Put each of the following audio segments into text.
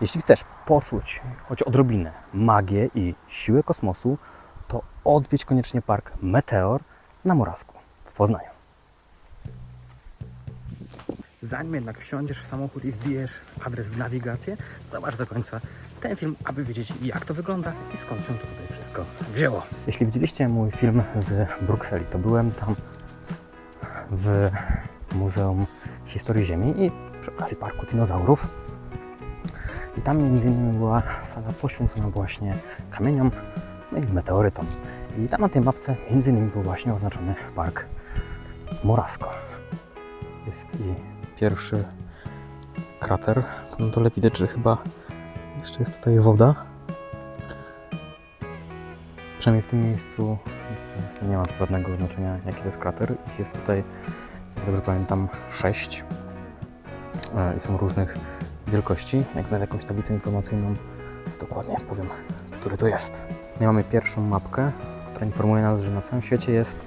Jeśli chcesz poczuć choć odrobinę magię i siłę kosmosu, to odwiedź koniecznie park Meteor na Morawsku w Poznaniu. Zanim jednak wsiądziesz w samochód i wbijesz adres w nawigację, zobacz do końca ten film, aby wiedzieć, jak to wygląda i skąd się tutaj wszystko wzięło. Jeśli widzieliście mój film z Brukseli, to byłem tam w Muzeum Historii Ziemi i przy okazji Parku Dinozaurów. I tam między innymi była sala poświęcona właśnie kamieniom, no i meteorytom. I tam na tej mapce między innymi był właśnie oznaczony Park Morasko. Jest i pierwszy krater. Na dole widać, że chyba jeszcze jest tutaj woda. Przynajmniej w tym miejscu nie ma żadnego oznaczenia, jaki to jest krater. Ich jest tutaj, jak dobrze pamiętam, 6 i są różnych wielkości. Jak będę jakąś tablicę informacyjną, to dokładnie powiem, który to jest. No i mamy pierwszą mapkę, która informuje nas, że na całym świecie jest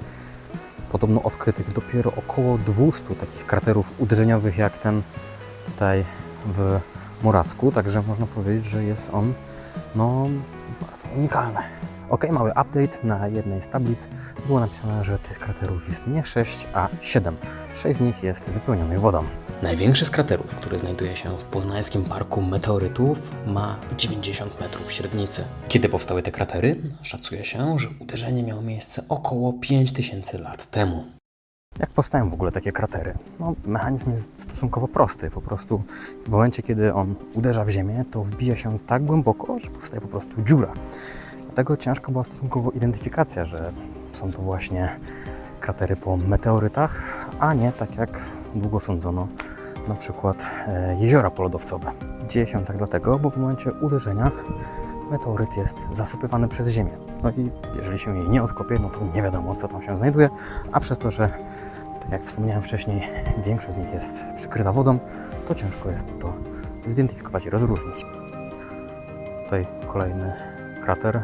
podobno odkrytych dopiero około 200 takich kraterów uderzeniowych jak ten tutaj w Morawsku, także można powiedzieć, że jest on bardzo unikalny. Ok, mały update. Na jednej z tablic było napisane, że tych kraterów jest nie 6, a 7. 6 z nich jest wypełnionych wodą. Największy z kraterów, który znajduje się w poznańskim Parku Meteorytów, ma 90 metrów średnicy. Kiedy powstały te kratery? Szacuje się, że uderzenie miało miejsce około 5000 lat temu. Jak powstają w ogóle takie kratery? Mechanizm jest stosunkowo prosty. Po prostu w momencie, kiedy on uderza w ziemię, to wbija się tak głęboko, że powstaje po prostu dziura. Dlatego ciężka była stosunkowo identyfikacja, że są to właśnie kratery po meteorytach, a nie tak jak długo sądzono, na przykład jeziora polodowcowe. Dzieje się tak dlatego, bo w momencie uderzenia meteoryt jest zasypywany przez ziemię. No i jeżeli się jej nie odkopie, no to nie wiadomo, co tam się znajduje, a przez to, że tak jak wspomniałem wcześniej, większość z nich jest przykryta wodą, to ciężko jest to zidentyfikować i rozróżnić. Tutaj kolejny krater.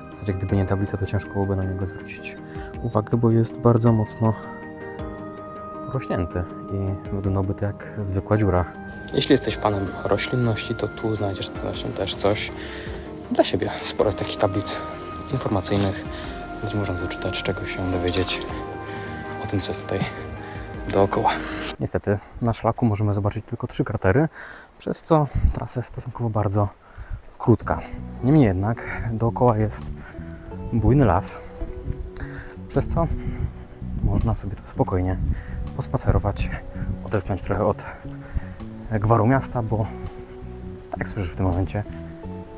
W zasadzie gdyby nie tablica, to ciężko byłoby na niego zwrócić uwagę, bo jest bardzo mocno porośnięty i wyglądałby to jak zwykła dziura. Jeśli jesteś fanem roślinności, to tu znajdziesz z pewnością też coś dla siebie. Sporo z takich tablic informacyjnych, gdzie można wyczytać, czegoś się dowiedzieć o tym, co jest tutaj dookoła. Niestety na szlaku możemy zobaczyć tylko 3 kratery, przez co trasa jest stosunkowo bardzo krótka. Niemniej jednak dookoła jest bujny las, przez co można sobie tu spokojnie pospacerować, odetchnąć trochę od gwaru miasta, bo tak jak słyszysz w tym momencie,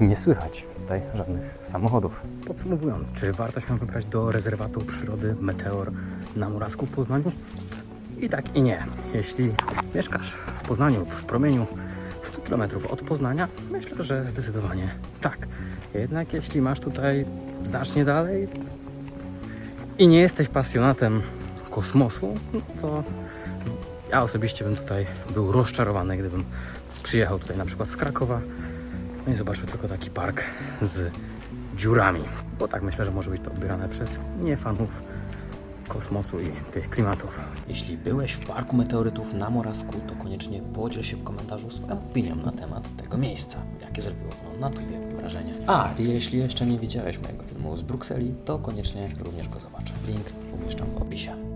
nie słychać tutaj żadnych samochodów. Podsumowując, czy warto się wybrać do rezerwatu przyrody Meteor na Morawsku w Poznaniu? I tak i nie. Jeśli mieszkasz w Poznaniu lub w promieniu 100 km od Poznania, myślę, że zdecydowanie tak. Jednak jeśli masz tutaj znacznie dalej i nie jesteś pasjonatem kosmosu, no to ja osobiście bym tutaj był rozczarowany, gdybym przyjechał tutaj na przykład z Krakowa, no i zobaczył tylko taki park z dziurami. Bo tak myślę, że może być to odbierane przez niefanów kosmosu i tych klimatów. Jeśli byłeś w Parku Meteorytów na Morawsku, to koniecznie podziel się w komentarzu swoją opinią na temat tego miejsca. Jakie zrobiło ono na Tobie wrażenie? A jeśli jeszcze nie widziałeś mojego filmu z Brukseli, to koniecznie również go zobacz. Link umieszczam w opisie.